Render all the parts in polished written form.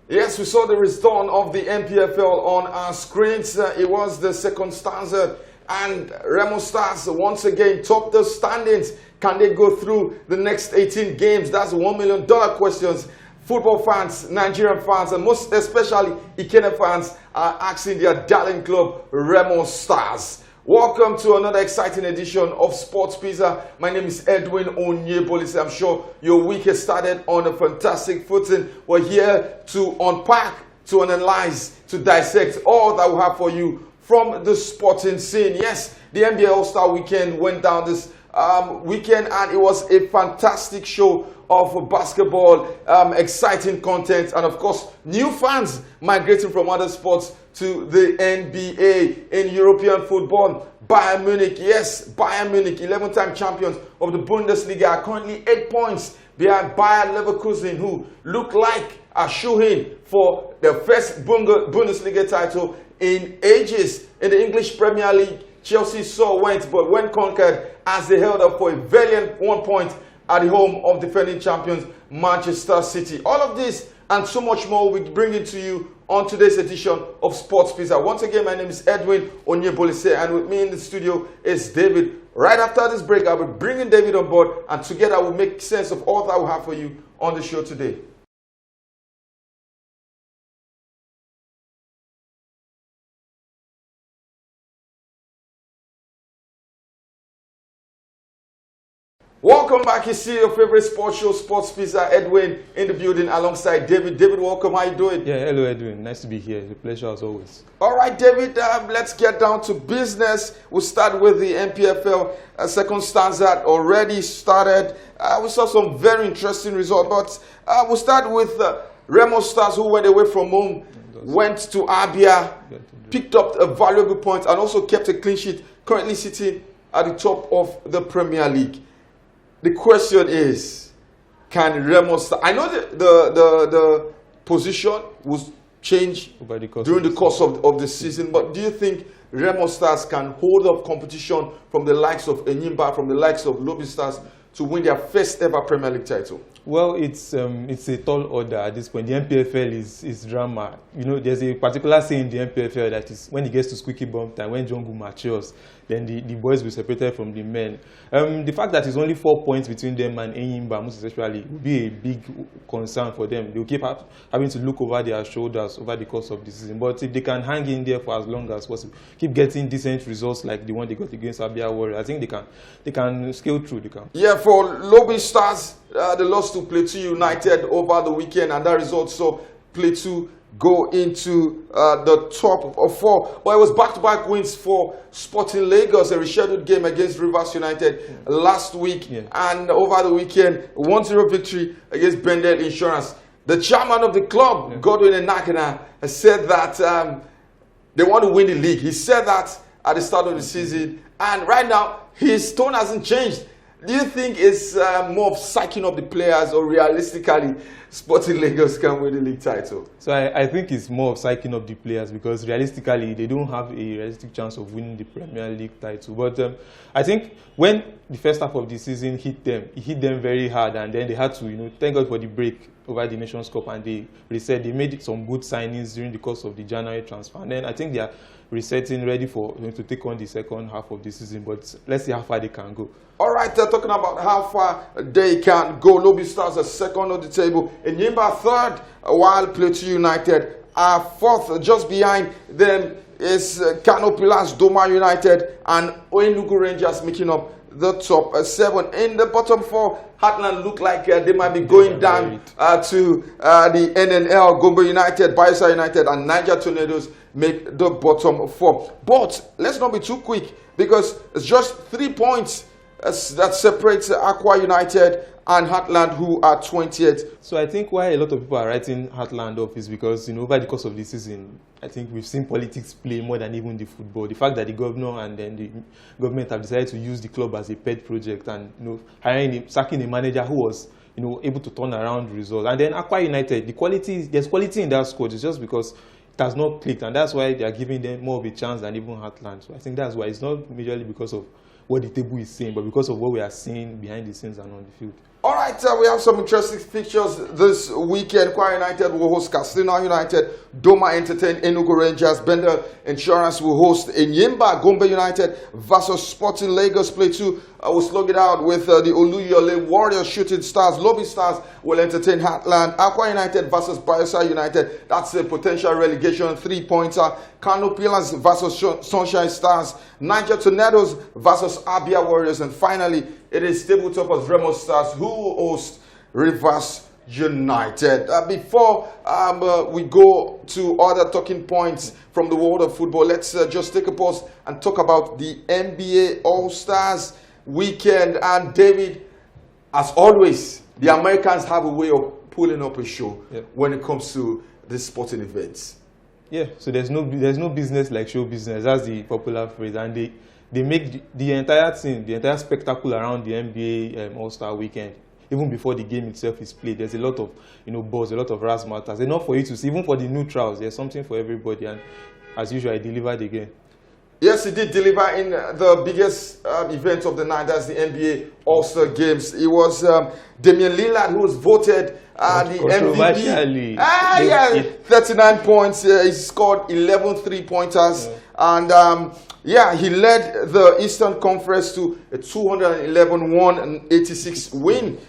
Yes, we saw the return of the NPFL on our screens. It was the second stanza, and Remo Stars once again top the standings. Can they go through the next 18 games? That's $1 million questions. Football fans, Nigerian fans, and most especially Ikene fans are asking their darling club, Remo Stars. Welcome to another exciting edition of Sports Pizza. My name is Edwin Onyebolise. I'm sure your week has started on a fantastic footing. We're here to unpack, to analyze, to dissect all that we have for you from the sporting scene. Yes, the NBA All-Star Weekend went down this weekend, and it was a fantastic show of basketball, exciting content, and of course, new fans migrating from other sports to the NBA. In European football, Bayern Munich, yes, Bayern Munich, 11-time champions of the Bundesliga, are currently 8 points behind Bayer Leverkusen, who look like a shoo-in for their first Bundesliga title in ages. In the English Premier League, Chelsea went, but when conquered as they held up for a valiant 1 point at the home of defending champions Manchester City. All of this and so much more will be bringing to you on today's edition of Sports Pizza. Once again, my name is Edwin Onyebolise, and with me in the studio is David. Right after this break, I'll be bringing David on board, and together we'll make sense of all that we have for you on the show today. Welcome back. You see your favorite sports show, Sports Pizza. Edwin in the building alongside David. David, welcome. How you doing? Yeah, hello Edwin. Nice to be here. It's a pleasure as always. All right, David, let's get down to business. We'll start with the NPFL second stanza already started. We saw some very interesting results, but we'll start with Remo Stars, who went away from home, went to Abia, picked up a valuable point, and also kept a clean sheet, currently sitting at the top of the Premier League. The question is, can Remo Stars... I know the position was changed during the course of the season, but do you think Remo Stars can hold up competition from the likes of Enyimba, from the likes of Lobi Stars, to win their first ever Premier League title? Well, it's a tall order at this point. The NPFL is drama. You know, there's a particular saying in the NPFL that is when it gets to squeaky bum time, when jungle matures, then the boys will be separated from the men. The fact that it's only 4 points between them and Enyimba, most especially, will be a big concern for them. They'll keep having to look over their shoulders over the course of the season. But if they can hang in there for as long as possible, keep getting decent results like the one they got against Abia Warriors, I think they can scale through. They can. Yeah, for Lobi Stars, they lost to Plateau United over the weekend, and that result saw Plateau go into the top of 4. But it was back-to-back wins for Sporting Lagos, a rescheduled game against Rivers United last week, and over the weekend, 1-0 victory against Bendel Insurance. The chairman of the club, Godwin Enakana, has said that they want to win the league. He said that at the start of the season, and right now, his tone hasn't changed. Do you think it's more of psyching up the players, or realistically, Sporting Lagos can win the league title? So I think it's more of psyching up the players, because realistically, they don't have a realistic chance of winning the Premier League title. But I think when the first half of the season hit them, it hit them very hard, and then they had to, thank God for the break over the Nations Cup, and they reset. They made some good signings during the course of the January transfer, and then I think they are resetting, ready for to take on the second half of the season. But let's see how far they can go. All right, talking about how far they can go. Lobi Stars are second on the table, Enyimba third, while Plateau United are fourth. Just behind them is Kano Pillars, Doma United, and Enugu Rangers making up the top 7. In the bottom 4, Heartland look like they might be going down to the NNL. Gombe United, Bayelsa United, and Niger Tornadoes make the bottom 4. But let's not be too quick, because it's just 3 points that separates Aqua United and Heartland, who are 20th. So I think why a lot of people are writing Heartland off is because, over the course of the season, I think we've seen politics play more than even the football. The fact that the governor and then the government have decided to use the club as a pet project, and sacking a manager who was able to turn around results. And then Aqua United, there's quality in that squad. It's just because it has not clicked, and that's why they are giving them more of a chance than even Heartland. So I think that's why. It's not majorly because of what the table is saying, but because of what we are seeing behind the scenes and on the field. All right, we have some interesting fixtures this weekend. Kwara United will host Katsina United. Doma entertain Enugu Rangers. Bender Insurance will host Enyimba. Gombe United versus Sporting Lagos. Play 2 will slug it out with the Oluyole Warriors. Shooting Stars. Lobby Stars will entertain Heartland. Aqua United versus Bayelsa United. That's a potential relegation 3-pointer. Kano Pillars versus Sunshine Stars. Niger Tornadoes versus Abia Warriors. And finally, it is tabletoppers Remo Stars who will host Rivers United. Before we go to other talking points from the world of football, let's just take a pause and talk about the NBA All-Stars weekend. And David, as always, the Americans have a way of pulling up a show when it comes to the sporting events. Yeah, so there's no business like show business. That's the popular phrase, and they make the entire thing, the entire spectacle around the NBA All-Star weekend. Even before the game itself is played, there's a lot of buzz, a lot of razzmatazz. Enough for you to see. Even for the neutrals, there's something for everybody. And as usual, I delivered again. Yes, he did deliver in the biggest event of the night. That's the NBA All-Star Games. It was Damian Lillard who was voted the MVP. Yeah, 39 points. He scored 11 three-pointers. And he led the Eastern Conference to a 211-186 win.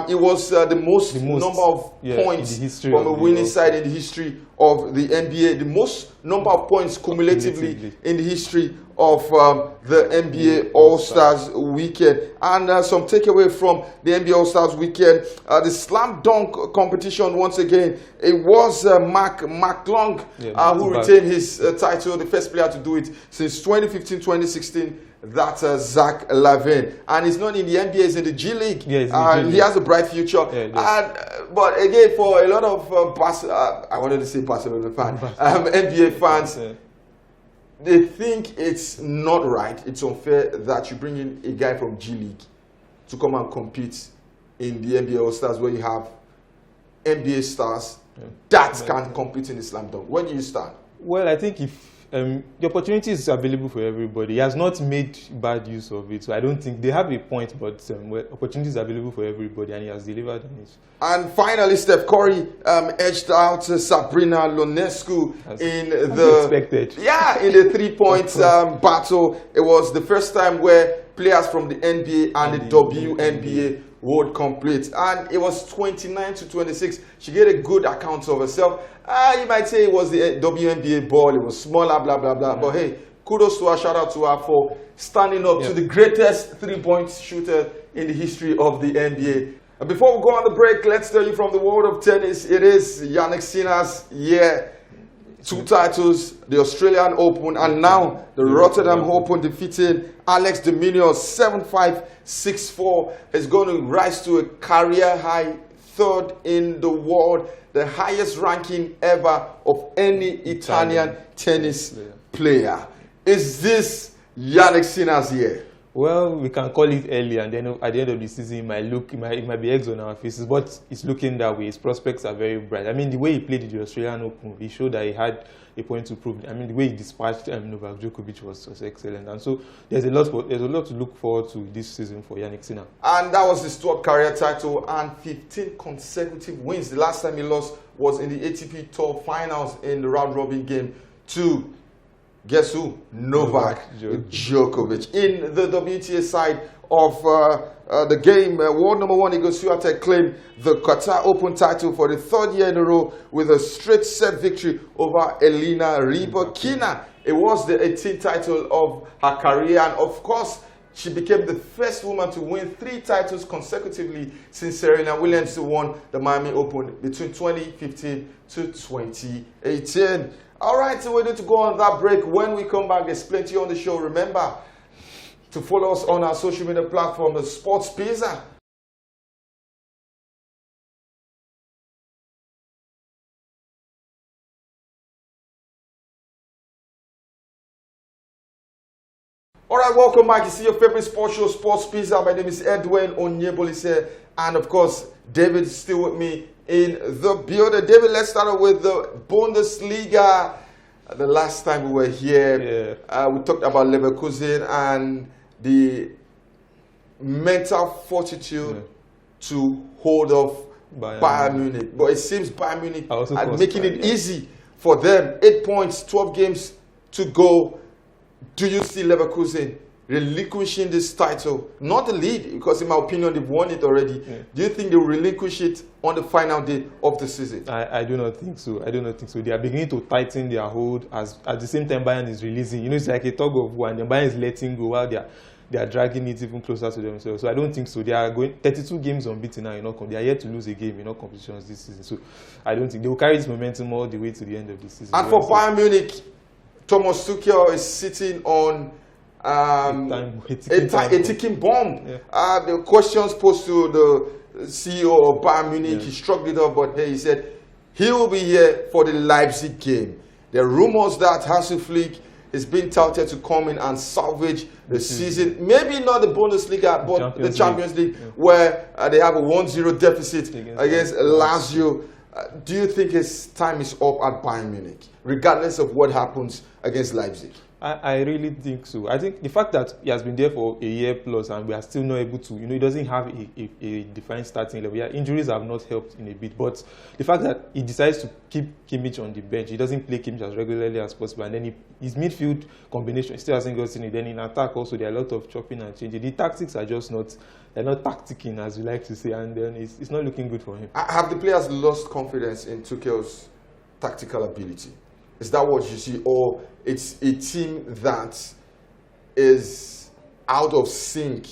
It was the most number of points from a winning side in the history of the NBA. The most number of points cumulatively in the history of the NBA All-Stars weekend. And some takeaway from the NBA All-Stars weekend, the slam dunk competition once again, it was Mark McClung who retained his title, the first player to do it since 2015-2016. That's Zach LaVine, and he's not in the NBA, he's in the G League. He has a bright future. But again, for a lot of I wanted to say Barcelona fans, NBA fans, they think it's not right, it's unfair that you bring in a guy from G League to come and compete in the NBA All-Stars where you have NBA stars that can compete in the slam dunk. Where do you stand? Well, I think if the opportunity is available for everybody. He has not made bad use of it, so I don't think they have a point, but opportunity is available for everybody, and he has delivered on it. And finally, Steph Curry edged out Sabrina Ionescu in the 3-point battle. It was the first time where players from the NBA and the WNBA would complete, and it was 29-26. She gave a good account of herself. You might say it was the WNBA ball, it was smaller, blah, blah, blah. But hey, kudos to her, shout out to her for standing up to the greatest 3-point shooter in the history of the NBA. And before we go on the break, let's tell you from the world of tennis, it is Jannik Sinner's year. 2 titles, the Australian Open, and now the Rotterdam Open, defeating Alex de Minaur 7-5, 6-4. Is going to rise to a career high 3rd in the world, the highest ranking ever of any Italian tennis player. Is this Jannik Sinner's year? Well, we can call it early, and then at the end of the season, it might be eggs on our faces, but it's looking that way. His prospects are very bright. I mean, the way he played the Australian Open, he showed that he had a point to prove. I mean, the way he dispatched Novak Djokovic was excellent, and so there's a lot to look forward to this season for Jannik Sinner. And that was his 12th career title and 15 consecutive wins. The last time he lost was in the ATP Tour Finals in the round-robin game to guess who? Novak Djokovic. In the WTA side of the game, world number 1 Iga Swiatek claimed the Qatar Open title for the 3rd year in a row with a straight set victory over Elena Rybakina. It was the 18th title of her career, and of course, she became the first woman to win 3 titles consecutively since Serena Williams won the Miami Open between 2015 to 2018. All right, so we're going to go on that break. When we come back, there's plenty on the show. Remember to follow us on our social media platform, the Sports Pizza. All right, welcome back. You see your favorite sports show, Sports Pizza. My name is Edwin Onyeboliseh, and of course, David is still with me in the building. David, let's start with the Bundesliga. The last time we were here, we talked about Leverkusen and the mental fortitude to hold off Bayern Munich. Munich. But it seems Bayern Munich Also are cost making that, it yeah. easy for them. 8 points, 12 games to go. Do you see Leverkusen relinquishing this title? Not the lead, because in my opinion, they've won it already. Yeah. Do you think they will relinquish it on the final day of the season? I do not think so. I do not think so. They are beginning to tighten their hold as at the same time Bayern is releasing. You know, it's like a tug of war, and then Bayern is letting go while they are dragging it even closer to themselves. So I don't think so. They are going 32 games unbeaten now. They are yet to lose a game in all competitions this season. So I don't think they will carry this momentum all the way to the end of the season. And for Bayern Munich, Thomas Tuchel is sitting on a ticking bomb. Yeah. The questions posed to the CEO of Bayern Munich, he shrugged it off, but hey, he said he will be here for the Leipzig game. There are rumors that Hansi Flick is being touted to come in and salvage the season. Maybe not the Bundesliga, but the Champions League, where they have a 1-0 deficit against Lazio. Do you think his time is up at Bayern Munich, regardless of what happens against Leipzig? I really think so. I think the fact that he has been there for a year plus and we are still not able to, he doesn't have a defined starting level. Yeah, injuries have not helped in a bit, but the fact that he decides to keep Kimmich on the bench, he doesn't play Kimmich as regularly as possible, and then his midfield combination still hasn't gotten it. Then in attack also, there are a lot of chopping and changing. The tactics are just not, they're not tacticking, as we like to say, and then it's not looking good for him. Have the players lost confidence in Tuchel's tactical ability? Is that what you see, or it's a team that is out of sync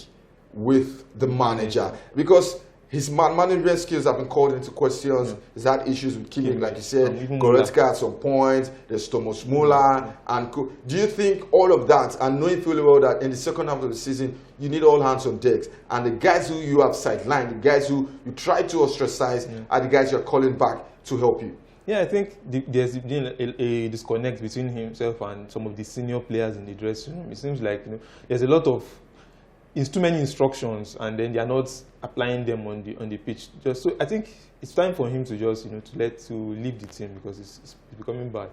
with the manager? Because his management skills have been called into questions. He's had issues with Kimmich, like you said, Goretzka at some point, there's Thomas Muller, and do you think all of that, and knowing fully well that in the second half of the season, you need all hands on deck, and the guys who you have sidelined, the guys who you try to ostracize, are the guys you're calling back to help you? Yeah, I think there's been a disconnect between himself and some of the senior players in the dressing room. It seems like there's a lot of too many instructions, and then they are not applying them on the pitch. So I think it's time for him to just to leave the team, because it's becoming bad.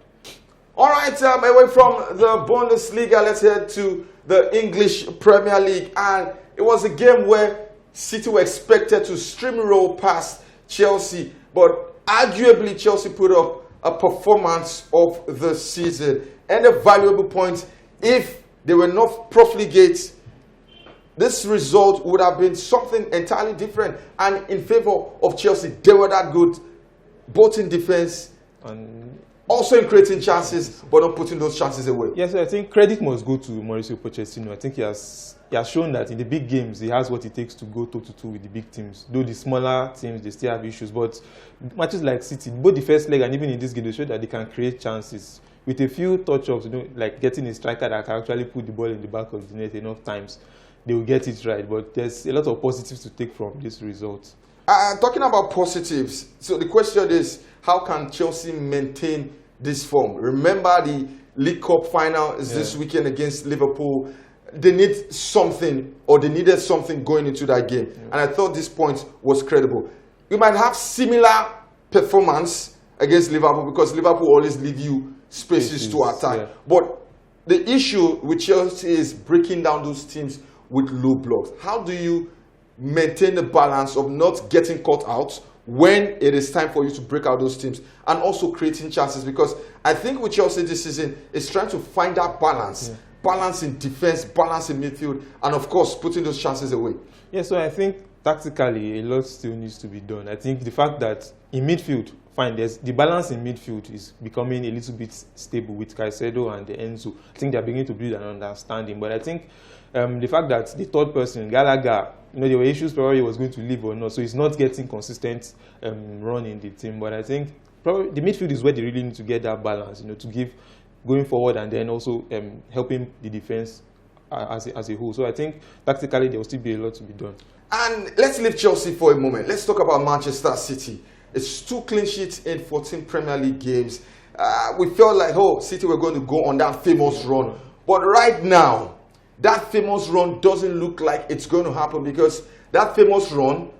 All right, away from the Bundesliga, let's head to the English Premier League, and it was a game where City were expected to steamroll past Chelsea, but arguably, Chelsea put up a performance of the season and a valuable point. If they were not profligate, this result would have been something entirely different and in favor of Chelsea. They were that good, both in defense and also in creating chances, but not putting those chances away. Yes, I think credit must go to Mauricio Pochettino. I think he has shown that in the big games, he has what it takes to go toe-to-toe with the big teams. Though the smaller teams, they still have issues. But matches like City, both the first leg and even in this game, they showed that they can create chances. With a few touch-ups, like getting a striker that can actually put the ball in the back of the net enough times, they will get it right. But there's a lot of positives to take from this result. Talking about positives, so the question is, how can Chelsea maintain this form? Remember, the League Cup final is this weekend against Liverpool. They need something, or they needed something going into that game. And I thought this point was credible. You might have similar performance against Liverpool, because Liverpool always leave you spaces to attack. Yeah. But the issue with Chelsea is breaking down those teams with low blocks. How do you maintain the balance of not getting caught out when it is time for you to break out those teams, and also creating chances? Because I think with Chelsea this season is trying to find that balance. Yeah. Balance in defense, balance in midfield, and of course putting those chances away. Yeah, so I think tactically a lot still needs to be done. I think the fact that in midfield, fine, the balance in midfield is becoming a little bit stable with Caicedo and Enzo. I think they're beginning to build an understanding. But I think the fact that the third person, Gallagher, there were issues probably he was going to leave or not, so he's not getting consistent run in the team. But I think probably the midfield is where they really need to get that balance, to give going forward, and then also helping the defense as a whole. So I think tactically there will still be a lot to be done. And let's leave Chelsea for a moment. Let's talk about Manchester City. It's 2 clean sheets in 14 Premier League games. We felt like, City were going to go on that famous run. But right now, that famous run doesn't look like it's going to happen, because that famous run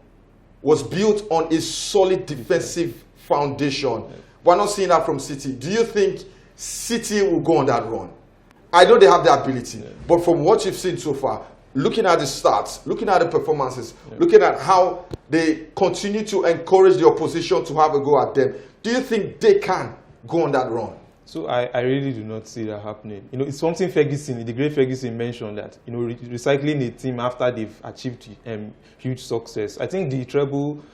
was built on a solid defensive foundation. We're not seeing that from City. Do you think City will go on that run? I know they have the ability, but from what you've seen so far, looking at the stats, looking at the performances, looking at how they continue to encourage the opposition to have a go at them, do you think they can go on that run? So I really do not see that happening. You know, it's something Ferguson, the great Ferguson mentioned, that, you know, recycling a team after they've achieved huge success. I think the treble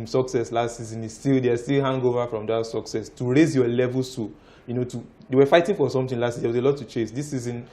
success last season is there's still hangover from that success. To raise your levels to, you know, they were fighting for something last season. There was a lot to chase. This season,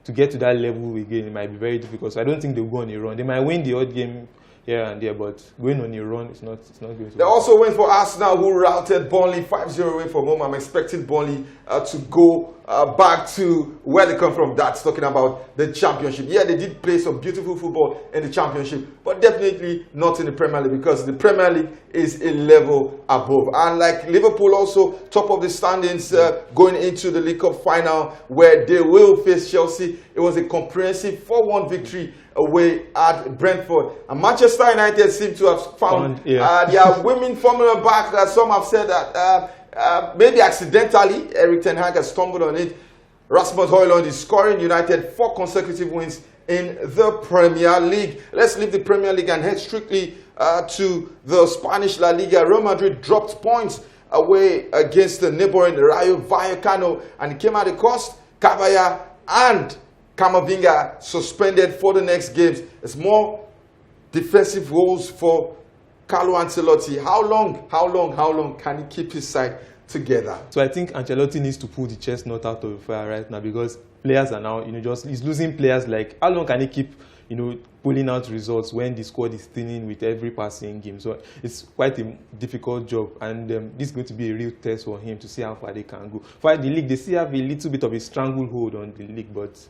to get to that level again, it might be very difficult. So I don't think they'll go on a run. They might win the odd game here and there, but going on a run, it's not going to. They also went for Arsenal, who routed Burnley 5-0 away from home. I'm expecting Burnley to go back to where they come from. That's talking about the Championship. Yeah, they did play some beautiful football in the Championship, but definitely not in the Premier League, because the Premier League is a level above. And like Liverpool, also top of the standings going into the League Cup final, where they will face Chelsea. It was a comprehensive 4-1 victory away at Brentford. And Manchester United seem to have found their women formula back. Some have said that maybe accidentally Erik ten Hag has stumbled on it. Rasmus Højlund is scoring United 4 consecutive wins in the Premier League. Let's leave the Premier League and head strictly to the Spanish La Liga. Real Madrid dropped points away against the neighboring Rayo Vallecano, and it came at the cost. Caballa and Camavinga suspended for the next games. It's more defensive roles for Carlo Ancelotti. How long can he keep his side together? So I think Ancelotti needs to pull the chestnut out of the fire right now, because players are now, he's losing players. Like, how long can he keep, pulling out results when the squad is thinning with every passing game? So it's quite a difficult job, and this is going to be a real test for him to see how far they can go. For the league, they still have a little bit of a stranglehold on the league, but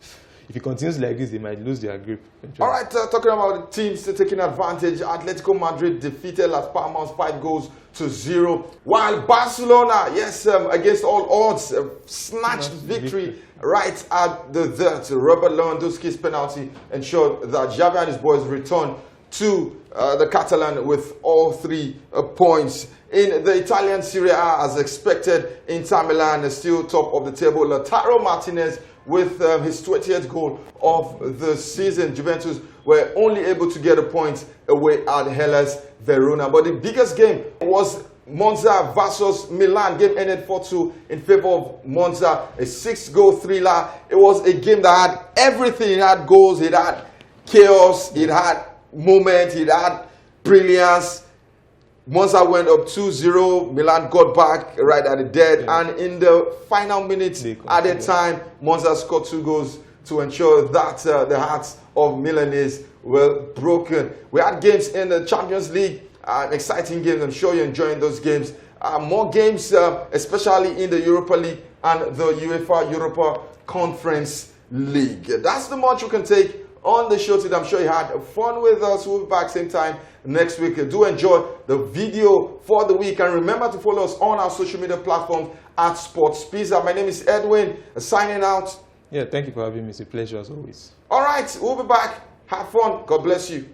if it continues like this, they might lose their grip eventually. All right, talking about the teams taking advantage, Atletico Madrid defeated Las Palmas 5-0, while Barcelona, against all odds, snatched victory right at the dirt. Robert Lewandowski's penalty ensured that Xavi and his boys returned to the Catalan with all 3 points. In the Italian Serie A, as expected, Inter Milan is still top of the table. Lautaro Martinez with his 20th goal of the season. Juventus were only able to get a point away at Hellas Verona. But the biggest game was Monza versus Milan. Game ended 4-2 in favor of Monza. A 6-goal thriller. It was a game that had everything. It had goals, it had chaos, it had moments, it had brilliance. Monza went up 2-0. Milan got back right at the dead. And in the final minutes added time, Monza scored 2 goals to ensure that the hearts of Milanese were broken. We had games in the Champions League, exciting games. I'm sure you're enjoying those games. More games, especially in the Europa League and the UEFA Europa Conference League. That's the much you can take on the show today. I'm sure you had fun with us. We'll be back same time next week. Do enjoy the video for the week, and remember to follow us on our social media platforms at Sports Pizza. My name is Edwin, signing out. Yeah, thank you for having me. It's a pleasure as always. All right, we'll be back. Have fun. God bless you.